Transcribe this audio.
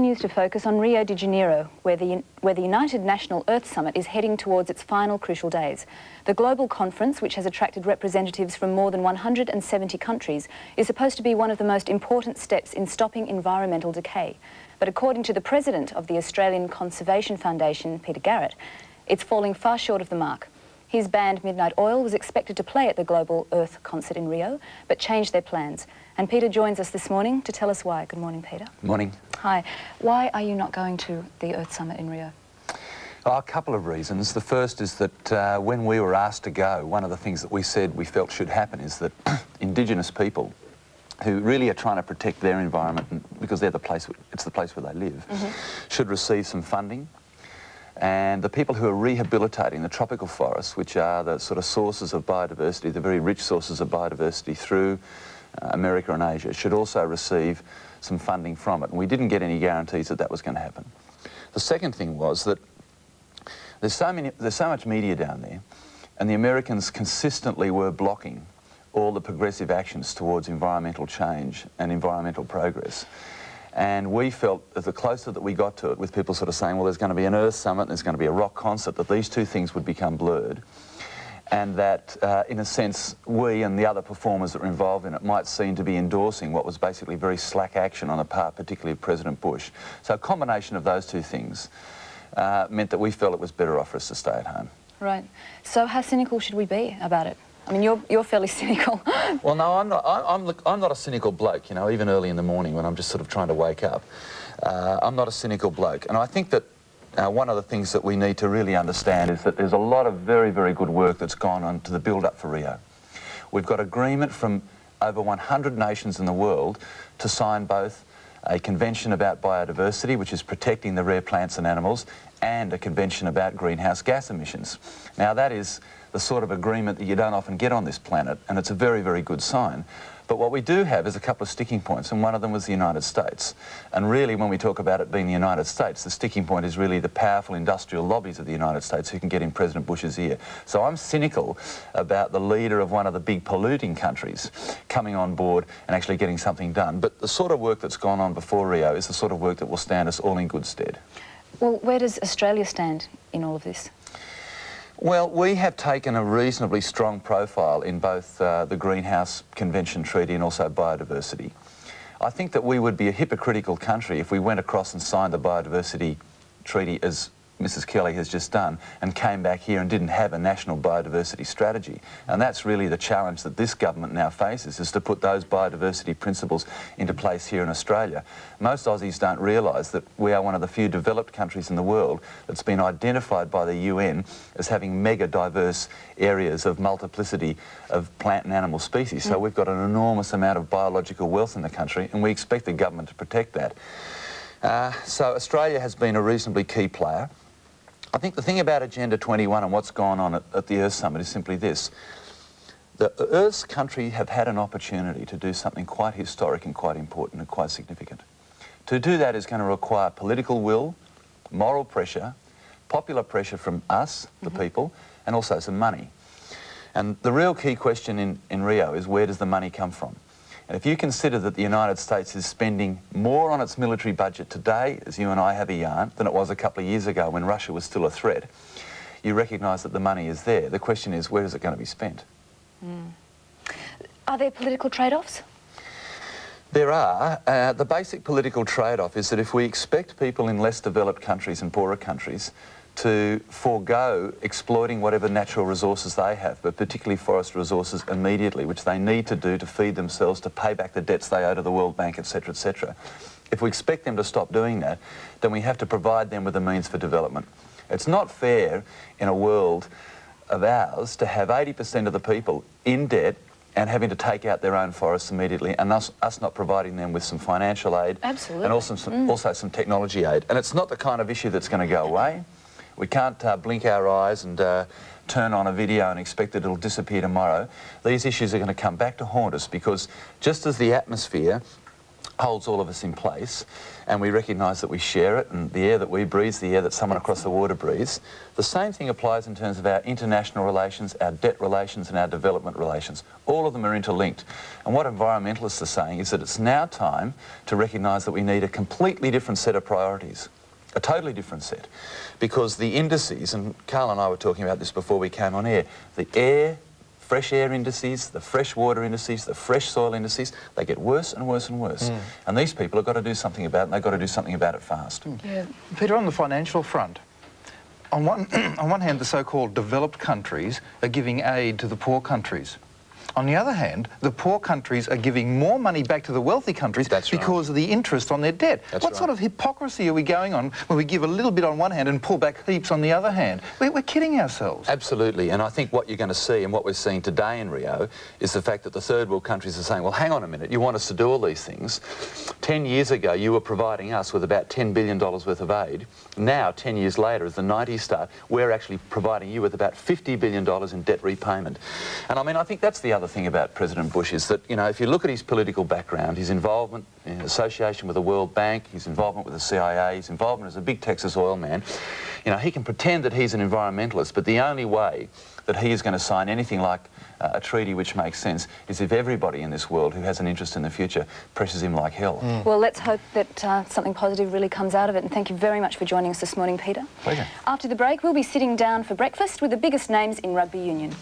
continues to focus on Rio de Janeiro, where the United National Earth Summit is heading towards its final crucial days. The global conference, which has attracted representatives from more than 170 countries, is supposed to be one of the most important steps in stopping environmental decay. But according to the president of the Australian Conservation Foundation, Peter Garrett, it's falling far short of the mark. His band Midnight Oil was expected to play at the Global Earth concert in Rio, but changed their plans. And Peter joins us this morning to tell us why. Good morning, Peter. Morning. Hi. Why are you not going to the Earth Summit in Rio? Oh, a couple of reasons. The first is that when we were asked to go, one of the things that we said we felt should happen is that Indigenous people who really are trying to protect their environment, because they're the place, it's the place where they live, should receive some funding. And the people who are rehabilitating the tropical forests, which are the sort of sources of biodiversity, the very rich sources of biodiversity through America and Asia, should also receive some funding from it. And we didn't get any guarantees that that was going to happen. The second thing was that there's so much media down there, and the Americans consistently were blocking all the progressive actions towards environmental change and environmental progress. And we felt that the closer that we got to it, with people sort of saying, well, there's going to be an Earth Summit, there's going to be a rock concert, that these two things would become blurred. And that, in a sense, we and the other performers that were involved in it might seem to be endorsing what was basically very slack action on the part, particularly of President Bush. So a combination of those two things meant that we felt it was better off for us to stay at home. Right. So how cynical should we be about it? I mean, you're fairly cynical. Well, no, I'm not a cynical bloke, you know, even early in the morning when I'm just sort of trying to wake up. I'm not a cynical bloke. And I think that one of the things that we need to really understand is that there's a lot of very, very good work that's gone on to the build-up for Rio. We've got agreement from over 100 nations in the world to sign both a convention about biodiversity, which is protecting the rare plants and animals, and a convention about greenhouse gas emissions. Now, that is the sort of agreement that you don't often get on this planet, and it's a very, very good sign. But what we do have is a couple of sticking points, and one of them was the United States. And really, when we talk about it being the United States, the sticking point is really the powerful industrial lobbies of the United States who can get in President Bush's ear. So I'm cynical about the leader of one of the big polluting countries coming on board and actually getting something done. But the sort of work that's gone on before Rio is the sort of work that will stand us all in good stead. Well, where does Australia stand in all of this? Well, we have taken a reasonably strong profile in both the Greenhouse Convention Treaty and also biodiversity. I think that we would be a hypocritical country if we went across and signed the biodiversity treaty, as Mrs. Kelly has just done, and came back here and didn't have a national biodiversity strategy. And that's really the challenge that this government now faces, is to put those biodiversity principles into place here in Australia. Most Aussies don't realise that we are one of the few developed countries in the world that's been identified by the UN as having mega diverse areas of multiplicity of plant and animal species. So we've got an enormous amount of biological wealth in the country, and we expect the government to protect that. So Australia has been a reasonably key player. I think the thing about Agenda 21 and what's gone on at the Earth Summit is simply this. The Earth's country have had an opportunity to do something quite historic and quite important and quite significant. To do that is going to require political will, moral pressure, popular pressure from us, the people, and also some money. And the real key question in Rio is, where does the money come from? And if you consider that the United States is spending more on its military budget today, as you and I have a yarn, than it was a couple of years ago when Russia was still a threat, you recognise that the money is there. The question is, where is it going to be spent? Are there political trade-offs? There are. The basic political trade-off is that if we expect people in less developed countries and poorer countries to forego exploiting whatever natural resources they have, but particularly forest resources immediately, which they need to do to feed themselves, to pay back the debts they owe to the World Bank, etc., etc. If we expect them to stop doing that, then we have to provide them with the means for development. It's not fair in a world of ours to have 80% of the people in debt and having to take out their own forests immediately, and us not providing them with some financial aid. Absolutely. And also some technology aid. And it's not the kind of issue that's going to go away. We can't blink our eyes and turn on a video and expect that it'll disappear tomorrow. These issues are going to come back to haunt us, because just as the atmosphere holds all of us in place, and we recognise that we share it, and the air that we breathe is the air that someone across the water breathes. The same thing applies in terms of our international relations, our debt relations and our development relations. All of them are interlinked. And what environmentalists are saying is that it's now time to recognise that we need a completely different set of priorities. A totally different set. Because the indices, and Carl and I were talking about this before we came on air, the air, fresh air indices, the fresh water indices, the fresh soil indices, they get worse and worse and worse. And these people have got to do something about it, and they've got to do something about it fast. Yeah. Peter, on the financial front, on one hand, the so-called developed countries are giving aid to the poor countries. On the other hand, the poor countries are giving more money back to the wealthy countries because of the interest on their debt. What sort of hypocrisy are we going on when we give a little bit on one hand and pull back heaps on the other hand? We're kidding ourselves. Absolutely, and I think what you're going to see and what we're seeing today in Rio is the fact that the third world countries are saying, well, hang on a minute, you want us to do all these things. 10 years ago, you were providing us with about $10 billion worth of aid. Now, 10 years later, as the 90s start, we're actually providing you with about $50 billion in debt repayment. And I mean, I think that's the other thing about President Bush is that, you know, if you look at his political background, his involvement in association with the World Bank, his involvement with the CIA, his involvement as a big Texas oil man, you know, he can pretend that he's an environmentalist, but the only way that he is going to sign anything like a treaty which makes sense is if everybody in this world who has an interest in the future presses him like hell. Well, let's hope that something positive really comes out of it, and thank you very much for joining us this morning, Peter. Pleasure. After the break, we'll be sitting down for breakfast with the biggest names in rugby union.